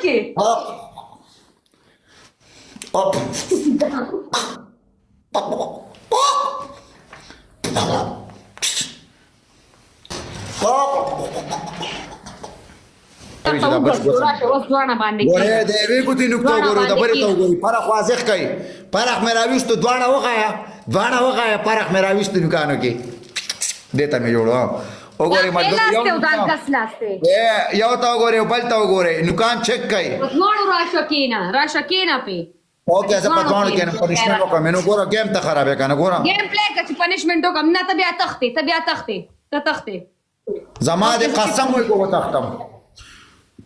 के وره دیوی کو تی نکته وګورو دا بری ته وګوري فرق واضح کوي فرق مې راويست دوانه وغایا فرق مې راويست نکانو کې دیتا مې جوړو وګوري مطلب یو تا وګوري بل تا وګوري نکان چک کوي وځوړو راشه کینا په اوکې زه په ځوانو کې نه پنیشمنت وکم نو ګوره گیم ته خرابې کنه ګوره گیم پلی کچ پنیشمنت وکم نه ته بیا تخته زما دې قسم وي کو تختم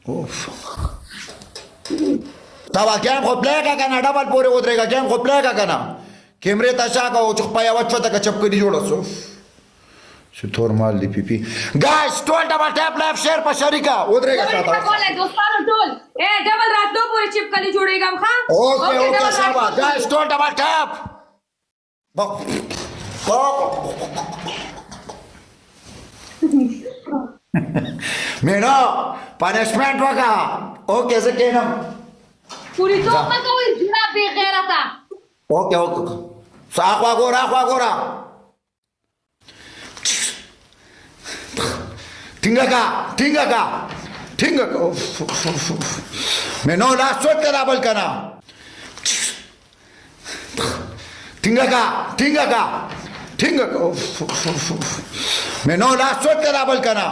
اوف تا گیم خو پلی کا کنه ډبل پورې ودرېګا گیم خو پلی کا کنه کیمرې ته شاګه او چخ پیا وچ ته چپ کړي جوړو شو تور مال دی پی پی گایز ټول ډبل ټاپ لایف شیر په شریکا ودرېګا شاته بوله دوستانو ټول ډبل راتلو پورې چپ کړي جوړېګم ښا اوکے شابه گایز ټول ډبل ټاپ مینا پنشمنٹ وکا اوکے زه کینم پوری تو ما کوي جنا بے غیرتا اوکے اخوا ګورا ټینګه کا مینا لا سوت کرا بل کنا ټینګه کا مینا لا سوت کرا بل کنا